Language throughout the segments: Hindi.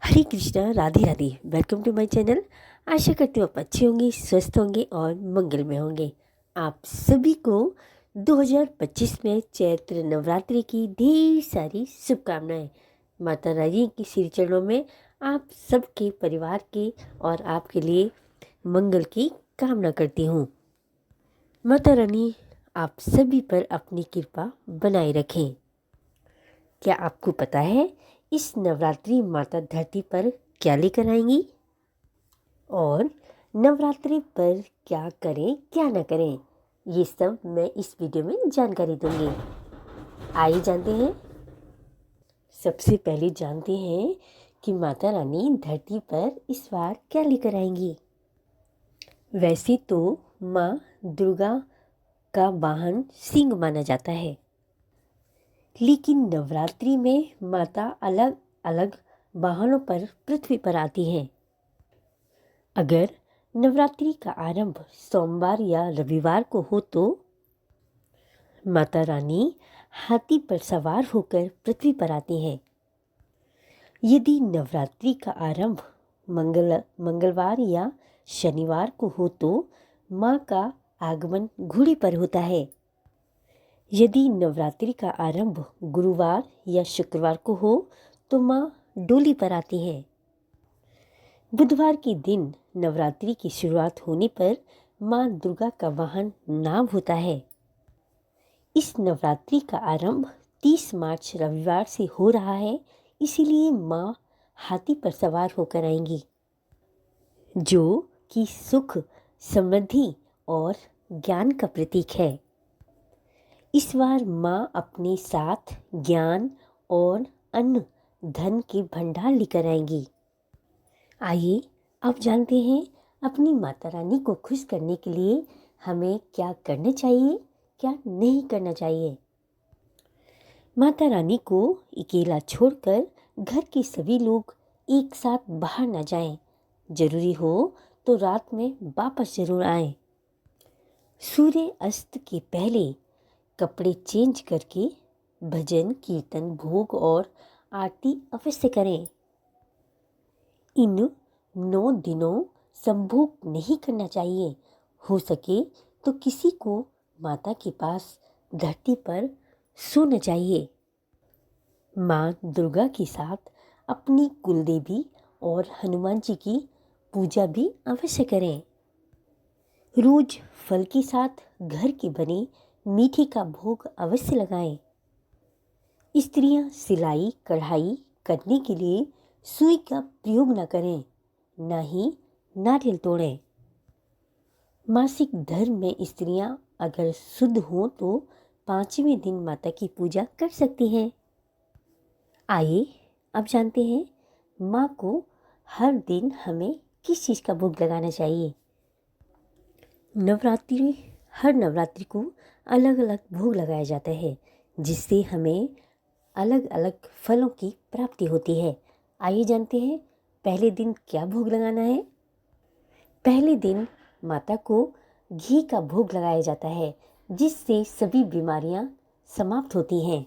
Hare Krishna, Radhe Radhe. Welcome to my channel. आशा करती हूँ आप अच्छे होंगे, स्वस्थ होंगे और मंगल में होंगे। आप सभी को 2025 में चैत्र नवरात्रि की ढेर सारी शुभकामनाएं। माता रानी की श्री चरणों में आप सबके परिवार के और आपके लिए मंगल की कामना करती हूँ। माता रानी आप सभी पर अपनी कृपा बनाए रखें। क्या आपको पता है इस नवरात्रि माता धरती पर क्या लेकर आएंगी और नवरात्रि पर क्या करें क्या न करें, ये सब मैं इस वीडियो में जानकारी दूंगी। आइए जानते हैं। सबसे पहले जानते हैं कि माता रानी धरती पर इस बार क्या लेकर आएंगी। वैसे तो माँ दुर्गा का वाहन सिंह माना जाता है, लेकिन नवरात्रि में माता अलग अलग वाहनों पर पृथ्वी पर आती हैं। अगर नवरात्रि का आरंभ सोमवार या रविवार को हो तो माता रानी हाथी पर सवार होकर पृथ्वी पर आती हैं। यदि नवरात्रि का आरंभ मंगलवार या शनिवार को हो तो माँ का आगमन घोड़े पर होता है। यदि नवरात्रि का आरंभ गुरुवार या शुक्रवार को हो तो माँ डोली पर आती हैं। बुधवार के दिन नवरात्रि की शुरुआत होने पर माँ दुर्गा का वाहन नाव होता है। इस नवरात्रि का आरंभ 30 मार्च रविवार से हो रहा है, इसीलिए माँ हाथी पर सवार होकर आएंगी, जो कि सुख, समृद्धि और ज्ञान का प्रतीक है। इस बार माँ अपने साथ ज्ञान और अन्न धन के भंडार लेकर आएंगी। आइए अब जानते हैं अपनी माता रानी को खुश करने के लिए हमें क्या करना चाहिए, क्या नहीं करना चाहिए। माता रानी को अकेला छोड़कर घर के सभी लोग एक साथ बाहर न जाएं। जरूरी हो तो रात में वापस जरूर आएं। सूर्य अस्त के पहले कपड़े चेंज करके भजन, कीर्तन, भोग और आरती अवश्य करें। इन 9 दिनों संभोग नहीं करना चाहिए। हो सके तो किसी को माता के पास धरती पर सोना चाहिए। माँ दुर्गा के साथ अपनी कुलदेवी और हनुमान जी की पूजा भी अवश्य करें। रोज फल के साथ घर के बने मीठे का भोग अवश्य लगाएं। स्त्रियां सिलाई कढ़ाई करने के लिए सुई का प्रयोग न करें, न ही नारियल तोड़ें। मासिक धर्म में स्त्रियां अगर शुद्ध हों तो 5वें दिन माता की पूजा कर सकती हैं। आइए अब जानते हैं माँ को हर दिन हमें किस चीज़ का भोग लगाना चाहिए। हर नवरात्रि को अलग अलग भोग लगाया जाता है, जिससे हमें अलग अलग फलों की प्राप्ति होती है। आइए जानते हैं पहले दिन क्या भोग लगाना है। पहले दिन माता को घी का भोग लगाया जाता है, जिससे सभी बीमारियां समाप्त होती हैं।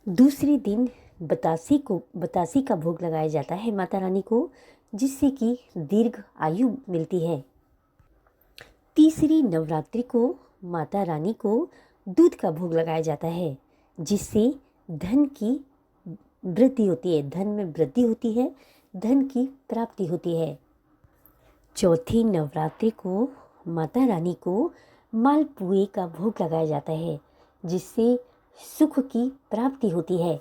दूसरे दिन बतासी का भोग लगाया जाता है माता रानी को, जिससे कि दीर्घ आयु मिलती है। तीसरी नवरात्रि को माता रानी को दूध का भोग लगाया जाता है, जिससे धन की वृद्धि होती है, धन में वृद्धि होती है, धन की प्राप्ति होती है। चौथी नवरात्रि को माता रानी को मालपुए का भोग लगाया जाता है, जिससे सुख की प्राप्ति होती है।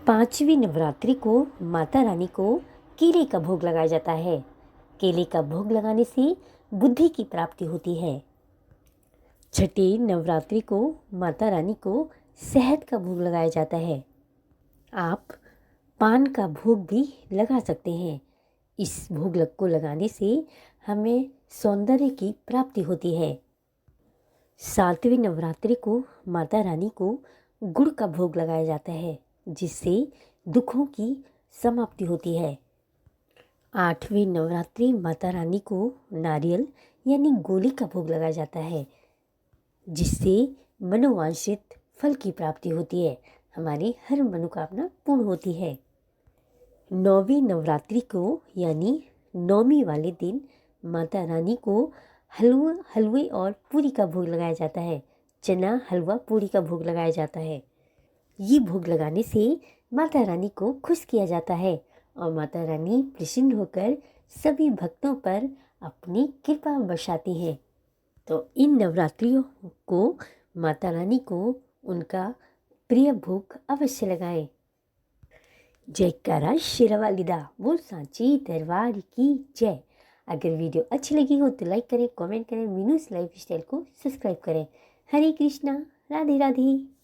5वीं नवरात्रि को माता रानी को केले का भोग लगाया जाता है। केले का भोग लगाने से बुद्धि की प्राप्ति होती है। 6ठी नवरात्रि को माता रानी को शहद का भोग लगाया जाता है। आप पान का भोग भी लगा सकते हैं। इस भोग को लगाने से हमें सौंदर्य की प्राप्ति होती है। 7वीं नवरात्रि को माता रानी को गुड़ का भोग लगाया जाता है, जिससे दुखों की समाप्ति होती है। 8वीं नवरात्रि माता रानी को नारियल यानी गोली का भोग लगाया जाता है, जिससे मनोवांछित फल की प्राप्ति होती है, हमारी हर मनोकामना पूर्ण होती है। नौवीं नवरात्रि को यानी नौमी वाले दिन माता रानी को हलवे और पूरी का भोग लगाया जाता है। चना हलवा पूरी का भोग लगाया जाता है। ये भोग लगाने से माता रानी को खुश किया जाता है और माता रानी प्रसन्न होकर सभी भक्तों पर अपनी कृपा बरसाती हैं। तो इन नवरात्रियों को माता रानी को उनका प्रिय भोग अवश्य लगाएं। जयकारा शेरावालीदा, बोल सांची दरबार की जय। अगर वीडियो अच्छी लगी हो तो लाइक करें, कमेंट करें, मीनूस लाइफ स्टाइल को सब्सक्राइब करें। हरे कृष्णा, राधे राधे।